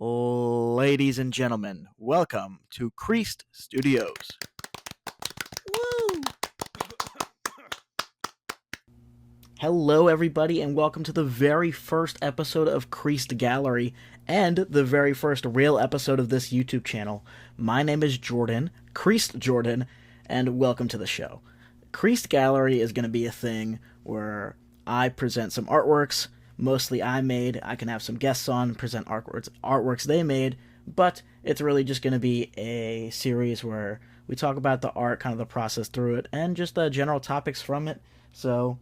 Ladies and gentlemen, welcome to Creased Studios. Woo! Hello, everybody, and welcome to the very first episode of Creased Gallery and the very first real episode of this YouTube channel. My name is Jordan, Creased Jordan, and welcome to the show. Creased Gallery is going to be a thing where I present some artworks, mostly I made. I can have some guests on, present artworks they made, but it's really just going to be a series where we talk about the art, kind of the process through it, and just the general topics from it. So,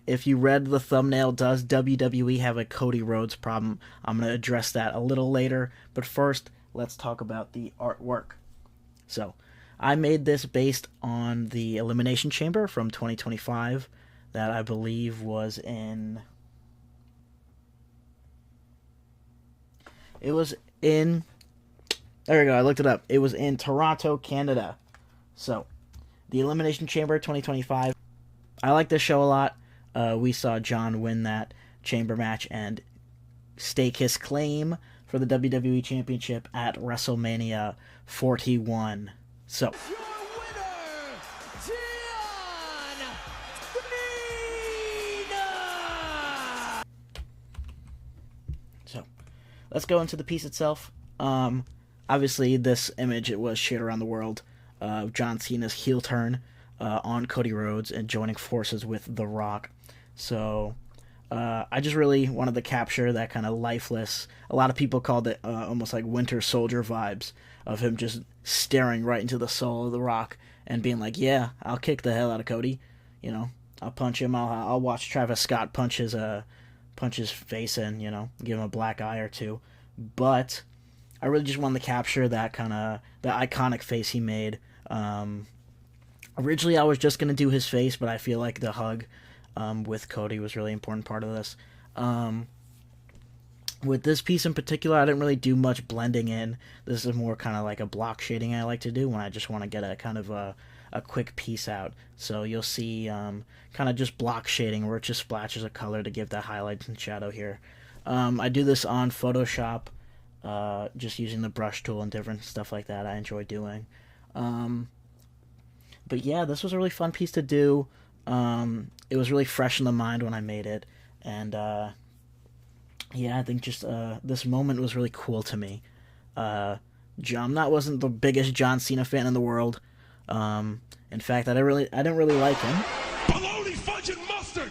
if you read the thumbnail, does WWE have a Cody Rhodes problem? I'm going to address that a little later, but first, let's talk about the artwork. So, I made this based on the Elimination Chamber from 2025 that I believe was in... There we go, I looked it up. It was in Toronto, Canada. So, the Elimination Chamber 2025. I like this show a lot. We saw John win that chamber match and stake his claim for the WWE Championship at WrestleMania 41. So, let's go into the piece itself. Obviously, this image, it was shared around the world of John Cena's heel turn on Cody Rhodes and joining forces with The Rock. So, I just really wanted to capture that kind of lifeless, a lot of people called it almost like Winter Soldier vibes, of him just staring right into the soul of The Rock and being like, yeah, I'll kick the hell out of Cody. You know, I'll punch him, I'll watch Travis Scott punch his face in, you know, give him a black eye or two. But I really just wanted to capture that kind of, the iconic face he made. Originally I was just going to do his face, but I feel like the hug with Cody was a really important part of this. With this piece in particular, I didn't really do much blending in. This is more kind of like a block shading I like to do when I just want to get a kind of a quick piece out. So you'll see kind of just block shading where it just splashes of color to give that highlights and shadow here. I do this on Photoshop, just using the brush tool and different stuff like that I enjoy doing. But yeah, this was a really fun piece to do. It was really fresh in the mind when I made it. And yeah, I think just this moment was really cool to me. Wasn't the biggest John Cena fan in the world. In fact, I didn't really like him. Bologna, fudge, and mustard!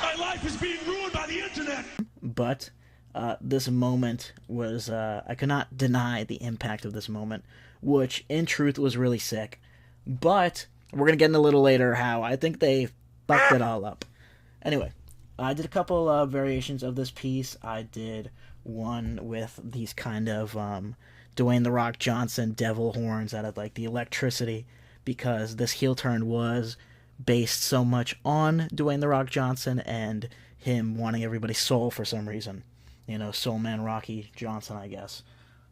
My life is being ruined by the internet! But this moment was, I could not deny the impact of this moment, which in truth was really sick. But we're going to get in a little later how I think they fucked it all up. Anyway, I did a couple variations of this piece. I did one with these kind of Dwayne "The Rock" Johnson devil horns out of like the electricity, because this heel turn was based so much on Dwayne "The Rock" Johnson and him wanting everybody's soul for some reason. You know, Soul Man Rocky Johnson, I guess.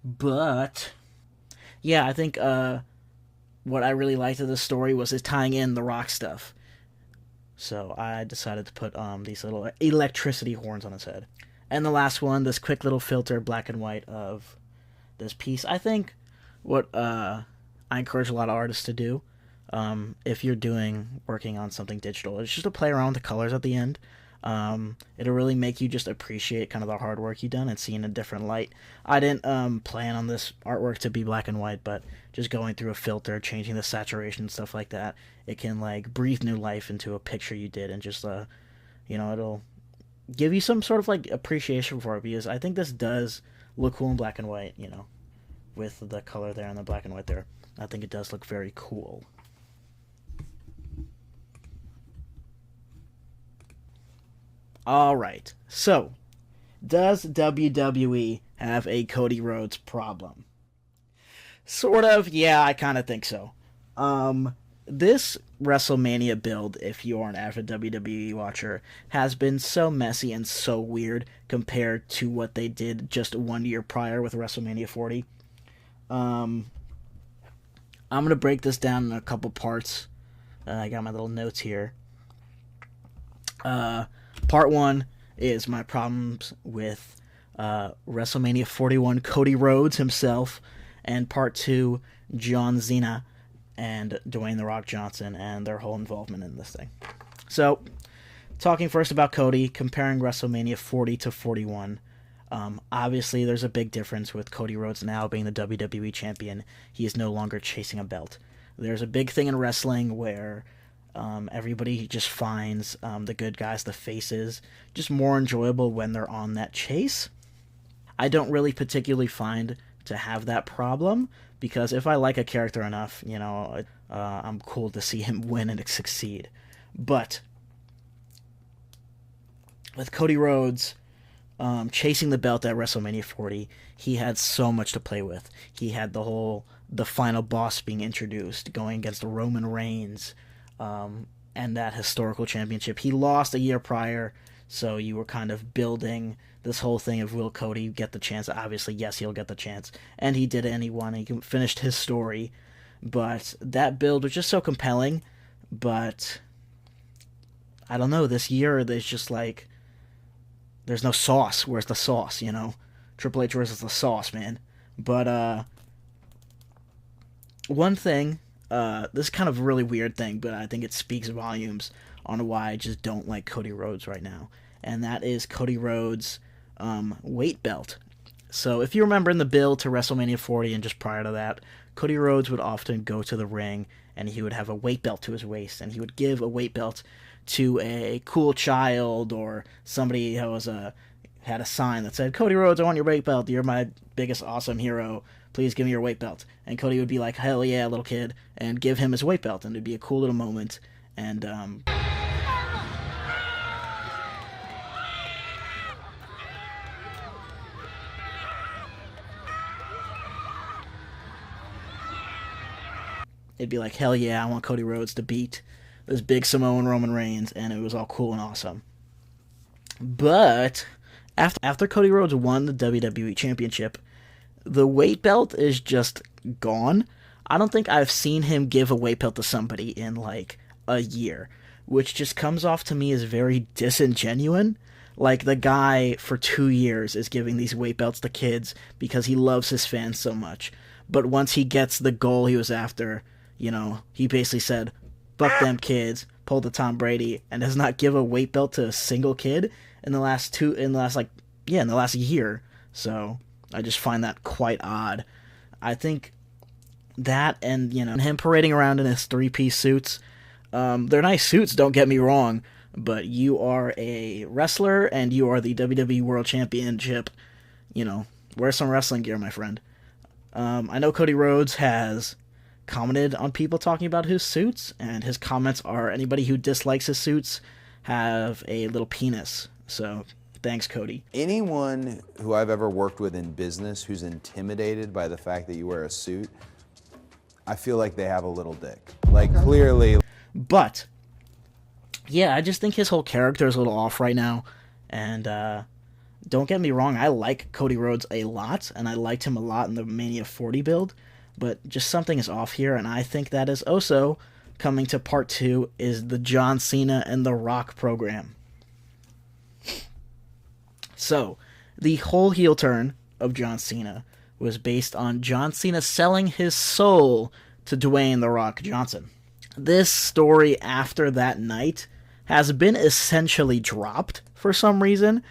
But yeah, I think what I really liked of the story was his tying in The Rock stuff. So I decided to put these little electricity horns on his head. And the last one, this quick little filter, black and white, of this piece. I think what I encourage a lot of artists to do, if you're working on something digital, is just to play around with the colors at the end. It'll really make you just appreciate kind of the hard work you've done and see in a different light. I didn't plan on this artwork to be black and white, but just going through a filter, changing the saturation, stuff like that, it can like breathe new life into a picture you did, and just you know, it'll give you some sort of like appreciation for it, because I think this does look cool in black and white, you know, with the color there and the black and white there. I think it does look very cool. Alright, so, does WWE have a Cody Rhodes problem? Sort of, yeah, I kind of think so. This WrestleMania build, if you are an avid WWE watcher, has been so messy and so weird compared to what they did just 1 year prior with WrestleMania 40. I'm going to break this down in a couple parts. I got my little notes here. Part one is my problems with WrestleMania 41, Cody Rhodes himself, and Part 2, John Cena and Dwayne "The Rock" Johnson and their whole involvement in this thing. So, talking first about Cody, comparing WrestleMania 40 to 41. Obviously, there's a big difference with Cody Rhodes now being the WWE champion. He is no longer chasing a belt. There's a big thing in wrestling where everybody just finds the good guys, the faces, just more enjoyable when they're on that chase. I don't really particularly find to have that problem, because if I like a character enough, I'm cool to see him win and succeed. But with Cody Rhodes chasing the belt at WrestleMania 40, he had so much to play with. He had the final boss being introduced, going against Roman Reigns, and that historical championship. He lost a year prior, so you were kind of building this whole thing of, will Cody get the chance? Obviously, yes, he'll get the chance. And he did it, and he won. He finished his story. But that build was just so compelling. But I don't know, this year there's just like, there's no sauce. Where's the sauce, Triple H versus the sauce, man. But one thing, this is kind of a really weird thing, but I think it speaks volumes on why I just don't like Cody Rhodes right now. And that is Cody Rhodes' weight belt. So if you remember in the build to WrestleMania 40 and just prior to that, Cody Rhodes would often go to the ring and he would have a weight belt to his waist, and he would give a weight belt to a cool child or somebody who had a sign that said, "Cody Rhodes, I want your weight belt. You're my biggest awesome hero. Please give me your weight belt." And Cody would be like, "Hell yeah, little kid," and give him his weight belt, and it'd be a cool little moment. And it'd be like, hell yeah, I want Cody Rhodes to beat this big Samoan Roman Reigns, and it was all cool and awesome. But after Cody Rhodes won the WWE Championship, the weight belt is just gone. I don't think I've seen him give a weight belt to somebody in like a year, which just comes off to me as very disingenuous. Like, the guy for 2 years is giving these weight belts to kids because he loves his fans so much. But once he gets the goal he was after, he basically said, "Fuck them kids," pulled the Tom Brady, and does not give a weight belt to a single kid in the last year. So I just find that quite odd. I think that and him parading around in his 3-piece suits, they're nice suits, don't get me wrong, but you are a wrestler and you are the WWE World Championship. Wear some wrestling gear, my friend. I know Cody Rhodes has commented on people talking about his suits, and his comments are, anybody who dislikes his suits have a little penis. So thanks, Cody. Anyone who I've ever worked with in business who's intimidated by the fact that you wear a suit, I feel like they have a little dick. Like, clearly. But yeah, I just think his whole character is a little off right now. And don't get me wrong, I like Cody Rhodes a lot, and I liked him a lot in the Mania 40 build. But just something is off here, and I think that is also coming to Part 2, is the John Cena and The Rock program. So, the whole heel turn of John Cena was based on John Cena selling his soul to Dwayne "The Rock" Johnson. This story after that night has been essentially dropped for some reason.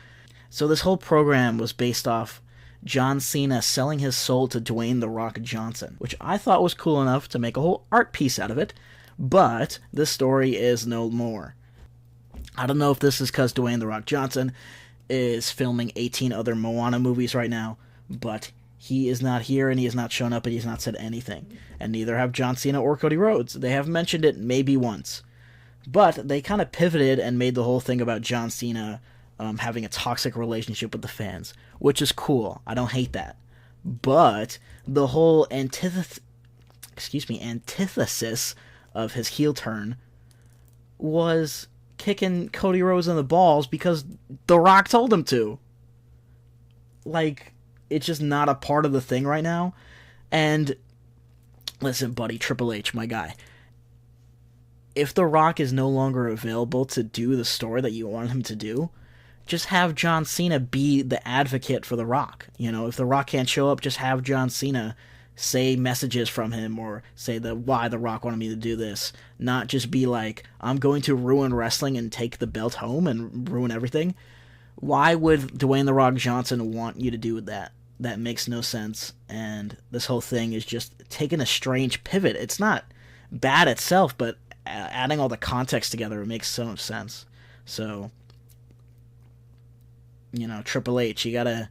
So this whole program was based off John Cena selling his soul to Dwayne "The Rock" Johnson, which I thought was cool enough to make a whole art piece out of it, but this story is no more. I don't know if this is because Dwayne "The Rock" Johnson is filming 18 other Moana movies right now, but he is not here, and he has not shown up, and he has not said anything. And neither have John Cena or Cody Rhodes. They have mentioned it maybe once. But they kind of pivoted and made the whole thing about John Cena having a toxic relationship with the fans, which is cool. I don't hate that. But the whole antithesis of his heel turn was kicking Cody Rhodes in the balls because The Rock told him to. Like, it's just not a part of the thing right now. And listen, buddy, Triple H, my guy, if The Rock is no longer available to do the story that you want him to do, just have John Cena be the advocate for The Rock. You know, if The Rock can't show up, just have John Cena say messages from him or say why The Rock wanted me to do this. Not just be like, I'm going to ruin wrestling and take the belt home and ruin everything. Why would Dwayne The Rock Johnson want you to do that? That makes no sense. And this whole thing is just taking a strange pivot. It's not bad itself, but adding all the context together, it makes so much sense. So, you know, Triple H, you gotta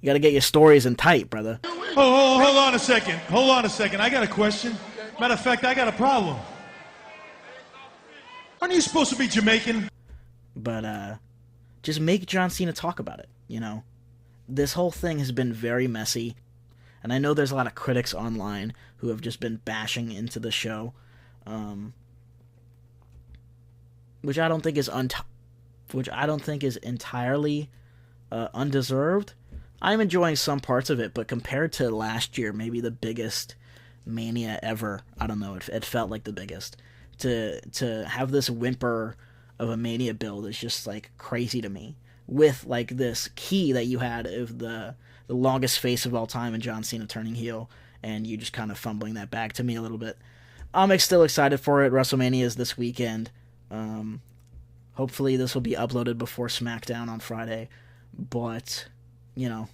get your stories in tight, brother. Oh, hold on a second. Hold on a second. I got a question. Matter of fact, I got a problem. Aren't you supposed to be Jamaican? But just make John Cena talk about it, you know? This whole thing has been very messy, and I know there's a lot of critics online who have just been bashing into the show, which I don't think is entirely undeserved. I'm enjoying some parts of it, but compared to last year, maybe the biggest Mania ever, I don't know, it felt like the biggest. To have this whimper of a Mania build is just like crazy to me. With like this key that you had of the longest face of all time in John Cena turning heel, and you just kind of fumbling that back to me a little bit. I'm still excited for it. WrestleMania is this weekend. Hopefully this will be uploaded before SmackDown on Friday, but you know,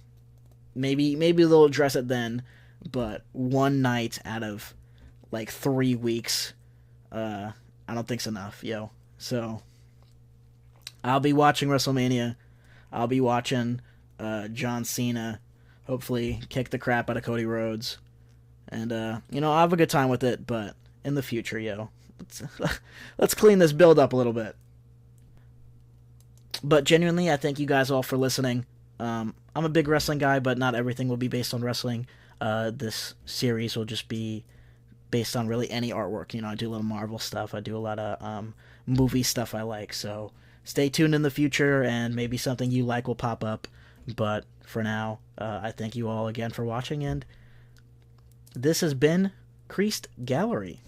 maybe they'll address it then. But one night out of like 3 weeks, I don't think's enough, yo. So I'll be watching WrestleMania. I'll be watching John Cena hopefully kick the crap out of Cody Rhodes, and you know, I'll have a good time with it. But in the future, yo, let's clean this build up a little bit. But genuinely, I thank you guys all for listening. I'm a big wrestling guy, but not everything will be based on wrestling. This series will just be based on really any artwork. You know, I do a little Marvel stuff. I do a lot of movie stuff I like. So stay tuned in the future, and maybe something you like will pop up. But for now, I thank you all again for watching, and this has been Creased Gallery.